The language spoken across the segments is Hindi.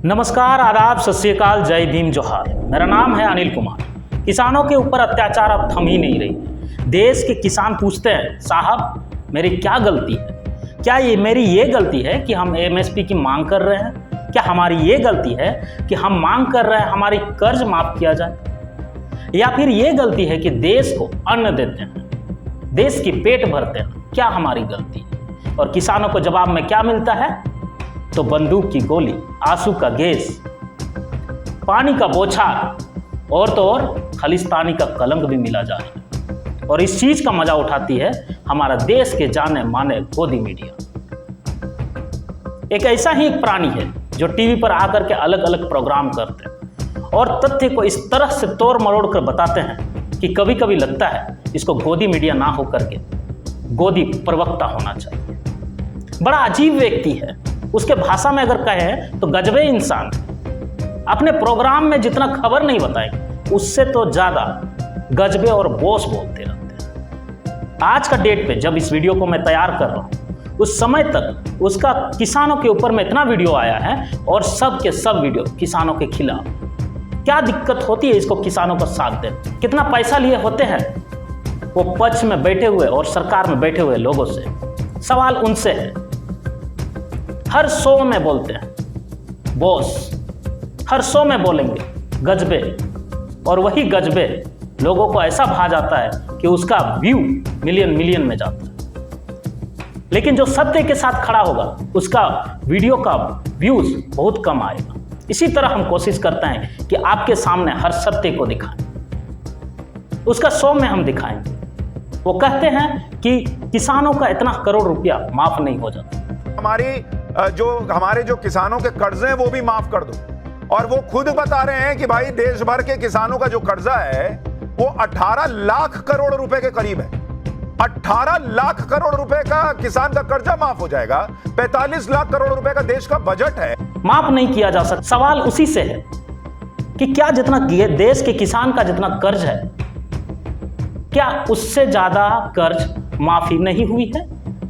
नमस्कार, आदाब, सत श्री अकाल, जय भीम, जोहार। मेरा नाम है अनिल कुमार। किसानों के ऊपर अत्याचार अब थम ही नहीं रही। देश के किसान पूछते हैं, साहब मेरी क्या गलती है? क्या ये मेरी ये गलती है कि हम एमएसपी की मांग कर रहे हैं? क्या हमारी ये गलती है कि हम मांग कर रहे हैं हमारी कर्ज माफ किया जाए? या फिर ये गलती है कि देश को अन्न देते हैं, देश की पेट भरते हैं? क्या हमारी गलती है? और किसानों को जवाब में क्या मिलता है? तो बंदूक की गोली, आंसू का गैस, पानी का बौछार और तो और खालिस्तानी का कलंक भी मिला जा रहा है। और इस चीज का मजा उठाती है हमारा देश के जाने माने गोदी मीडिया। एक ऐसा ही एक प्राणी है जो टीवी पर आकर के अलग अलग प्रोग्राम करते हैं और तथ्य को इस तरह से तोड़ मरोड़ कर बताते हैं कि कभी कभी लगता है इसको गोदी मीडिया ना हो करके गोदी प्रवक्ता होना चाहिए। बड़ा अजीब व्यक्ति है। उसके भाषा में अगर कहें तो गजबे इंसान। अपने प्रोग्राम में जितना खबर नहीं बताएंगे उससे तो ज्यादा गजबे और बोस बोलते रहते हैं। आज का डेट पे जब इस वीडियो को मैं तैयार कर रहा हूं, उस समय तक उसका किसानों के ऊपर में इतना वीडियो आया है और सब के सब वीडियो किसानों के खिलाफ। क्या दिक्कत होती है इसको किसानों का साथ देने? कितना पैसा लिए होते हैं वो पक्ष में बैठे हुए और सरकार में बैठे हुए लोगों से? सवाल उनसे है। हर शो में बोलते हैं बॉस, हर शो में बोलेंगे गजबे, और वही गजबे लोगों को ऐसा भा जाता है कि उसका व्यू मिलियन में जाता है। लेकिन जो सत्य के साथ खड़ा होगा उसका वीडियो का व्यूज बहुत कम आएगा। इसी तरह हम कोशिश करते हैं कि आपके सामने हर सत्य को दिखाएं। उसका शो में हम दिखाएंगे। वो कहते हैं कि किसानों का इतना करोड़ रुपया माफ नहीं हो जाता। हमारे जो किसानों के कर्जे हैं वो भी माफ कर दो। और वो खुद बता रहे हैं कि भाई देश भर के किसानों का जो कर्जा है वो 18 लाख करोड़ रुपए के करीब है। 18 लाख करोड़ रुपए का किसान का कर्जा माफ हो जाएगा। 45 लाख करोड़ रुपए का देश का बजट है, माफ नहीं किया जा सकता। सवाल उसी से है कि क्या जितना देश के किसान का जितना कर्ज है, क्या उससे ज्यादा कर्ज माफी नहीं हुई है?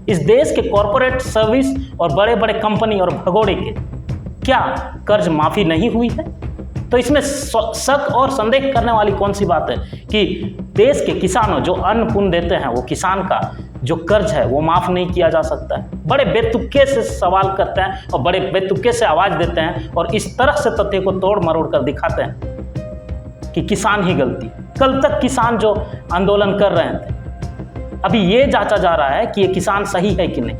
इस देश के कॉरपोरेट सर्विस और बड़े बड़े कंपनी और भगोड़े के क्या कर्ज माफी नहीं हुई है? तो इसमें शक और संदेह करने वाली कौन सी बात है कि देश के किसानों जो अन्न पुण्य देते हैं वो किसान का जो कर्ज है वो माफ नहीं किया जा सकता है? बड़े बेतुके से सवाल करते हैं और बड़े बेतुके से आवाज देते हैं और इस तरह से तथ्य को तोड़ मरोड़ कर दिखाते हैं कि किसान ही गलती। कल तक किसान जो आंदोलन कर रहे थे, अभी ये जांचा जा रहा है कि ये किसान सही है कि नहीं।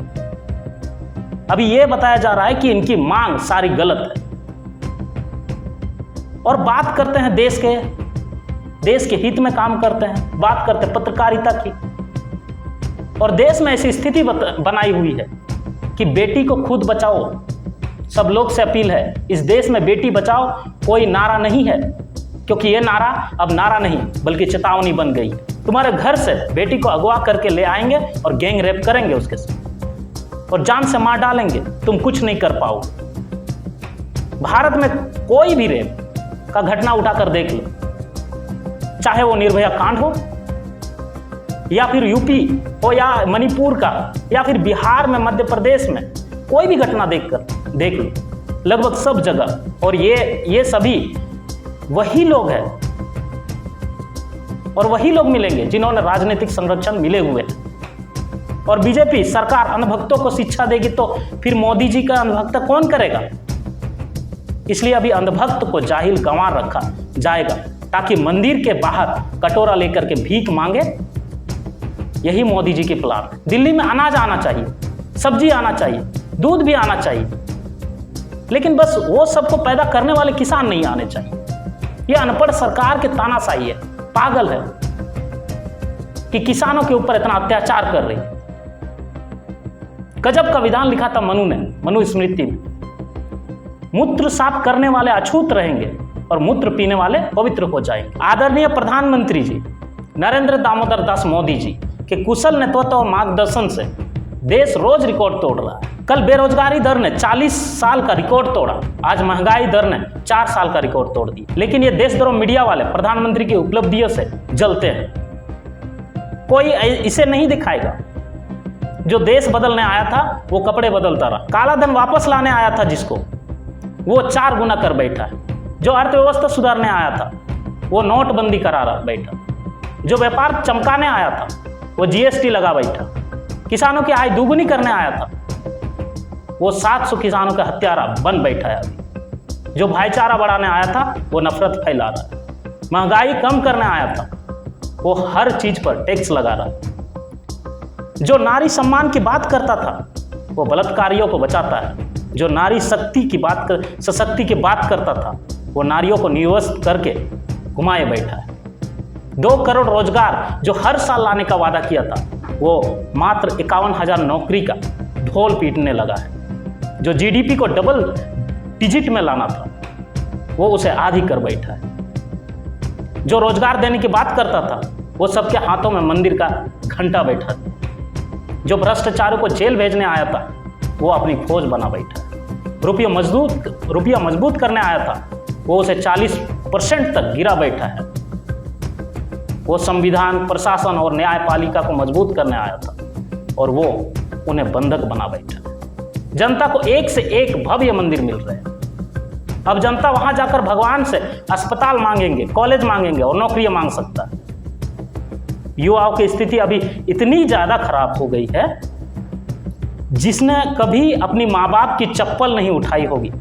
अभी ये बताया जा रहा है कि इनकी मांग सारी गलत है। और बात करते हैं देश के हित में काम करते हैं, बात करते हैं पत्रकारिता की। और देश में ऐसी स्थिति बनाई हुई है कि बेटी को खुद बचाओ। सब लोग से अपील है, इस देश में बेटी बचाओ कोई नारा नहीं है, क्योंकि ये नारा अब नारा नहीं बल्कि चेतावनी बन गई। तुम्हारे घर से बेटी को अगवा करके ले आएंगे और गैंग रेप करेंगे उसके साथ और जान से मार डालेंगे। तुम कुछ नहीं कर पाओगे। भारत में कोई भी रेप का घटना उठाकर देख लो, चाहे वो निर्भया कांड हो या फिर यूपी हो या मणिपुर का या फिर बिहार में, मध्य प्रदेश में, कोई भी घटना देख लो, लगभग सब जगह। और ये सभी वही लोग हैं और वही लोग मिलेंगे जिन्होंने राजनीतिक संरक्षण मिले हुए हैं। और बीजेपी सरकार अंधभक्तों को शिक्षा देगी तो फिर मोदी जी का अंधभक्त कौन करेगा? इसलिए अभी अंधभक्त को जाहिल गंवार रखा जाएगा ताकि मंदिर के बाहर कटोरा लेकर के भीख मांगे। यही मोदी जी की प्लान है। दिल्ली में अनाज आना चाहिए, सब्जी आना चाहिए, दूध भी आना चाहिए, लेकिन बस वो सबको पैदा करने वाले किसान नहीं आने चाहिए। ये अनपढ़ सरकार के तानाशाही है, पागल है कि किसानों के ऊपर इतना अत्याचार कर रही है। गजब का विधान लिखा था मनुस्मृति में, मूत्र साफ करने वाले अछूत रहेंगे और मूत्र पीने वाले पवित्र हो जाएंगे। आदरणीय प्रधानमंत्री जी नरेंद्र दामोदर दास मोदी जी के कुशल नेतृत्व और मार्गदर्शन से देश रोज रिकॉर्ड तोड़ रहा है। कल बेरोजगारी दर ने 40 साल का रिकॉर्ड तोड़ा, आज महंगाई दर ने 4 साल का रिकॉर्ड तोड़ दिया। लेकिन ये देशद्रोह मीडिया वाले प्रधानमंत्री की उपलब्धियों से जलते हैं। कोई इसे नहीं दिखाएगा। जो देश बदलने आया था वो कपड़े बदलता रहा। काला धन वापस लाने आया था जिसको, वो 4 गुना कर बैठा है। जो अर्थव्यवस्था सुधारने आया था वो नोटबंदी करा बैठा। जो व्यापार चमकाने आया था वो जीएसटी लगा बैठा। किसानों की आय दोगुनी करने आया था वो 700 किसानों का हत्यारा बन बैठा है अभी। जो भाईचारा बढ़ाने आया था वो नफरत फैला रहा है। महंगाई कम करने आया था वो हर चीज पर टैक्स लगा रहा है। जो नारी सम्मान की बात करता था वो बलात्कारियों को बचाता है। जो नारी शक्ति की बात सशक्ति की बात करता था वो नारियों को निर्वस्त्र करके घुमाए बैठा है। 2 करोड़ रोजगार जो हर साल लाने का वादा किया था वो मात्र 51,000 नौकरी का ढोल पीटने लगा है। जो जीडीपी को डबल डिजिट में लाना था वो उसे आधी कर बैठा है। जो रोजगार देने की बात करता था वो सबके हाथों में मंदिर का घंटा बैठा था। जो भ्रष्टाचारियों को जेल भेजने आया था वो अपनी फौज बना बैठा है। रुपया मजबूत करने आया था वो उसे 40% तक गिरा बैठा है। वो संविधान, प्रशासन और न्यायपालिका को मजबूत करने आया था और वो उन्हें बंधक बना बैठा है। जनता को एक से एक भव्य मंदिर मिल रहे हैं। अब जनता वहां जाकर भगवान से अस्पताल मांगेंगे, कॉलेज मांगेंगे और नौकरियां मांग सकता है। युवाओं की स्थिति अभी इतनी ज्यादा खराब हो गई है, जिसने कभी अपनी माँ बाप की चप्पल नहीं उठाई होगी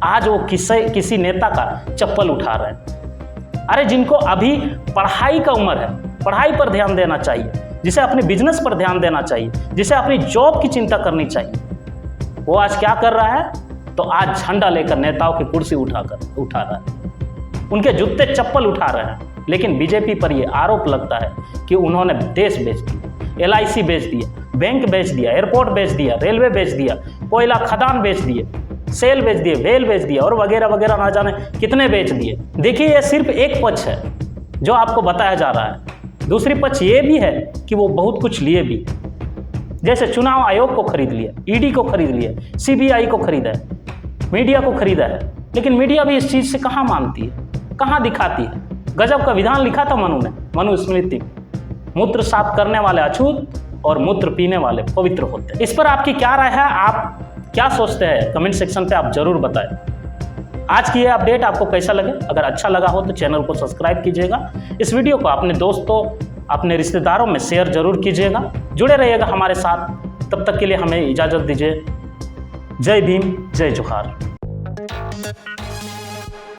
आज वो किसी नेता का चप्पल उठा रहे हैं। अरे जिनको अभी पढ़ाई का उम्र है, पढ़ाई पर ध्यान देना चाहिए, जिसे अपने बिजनेस पर ध्यान देना चाहिए, जिसे अपनी जॉब की चिंता करनी चाहिए, वो आज क्या कर रहा है? तो आज झंडा लेकर नेताओं की कुर्सी उठा रहा है, उनके जूते चप्पल उठा रहे हैं। लेकिन बीजेपी पर यह आरोप लगता है कि उन्होंने देश बेच दिया, LIC बेच दिया, बैंक बेच दिया, एयरपोर्ट बेच दिया, रेलवे बेच दिया, कोयला खदान बेच दिए, सेल बेच दिए, वेल बेच दिया और वगैरह वगैरह ना जाने कितने बेच दिए। देखिए ये सिर्फ एक पक्ष है जो आपको बताया जा रहा है। दूसरी पक्ष ये भी है कि वो बहुत कुछ लिए भी, जैसे चुनाव आयोग को खरीद लिया, ED को खरीद लिया, CBI को खरीदा है, मीडिया को खरीदा है। लेकिन मीडिया भी इस चीज से कहाँ मानती है, कहाँ दिखाती है? गजब का विधान लिखा था मनुस्मृति, मूत्र साफ करने वाले अछूत और मूत्र पीने वाले पवित्र होते हैं। इस पर आपकी क्या राय है? आप क्या सोचते हैं? कमेंट सेक्शन पे आप जरूर बताएं। आज की ये अपडेट आपको कैसा लगे? अगर अच्छा लगा हो तो चैनल को सब्सक्राइब कीजिएगा। इस वीडियो को अपने दोस्तों, अपने रिश्तेदारों में शेयर जरूर कीजिएगा। जुड़े रहिएगा हमारे साथ। तब तक के लिए हमें इजाजत दीजिए। जय भीम, जय जोहार।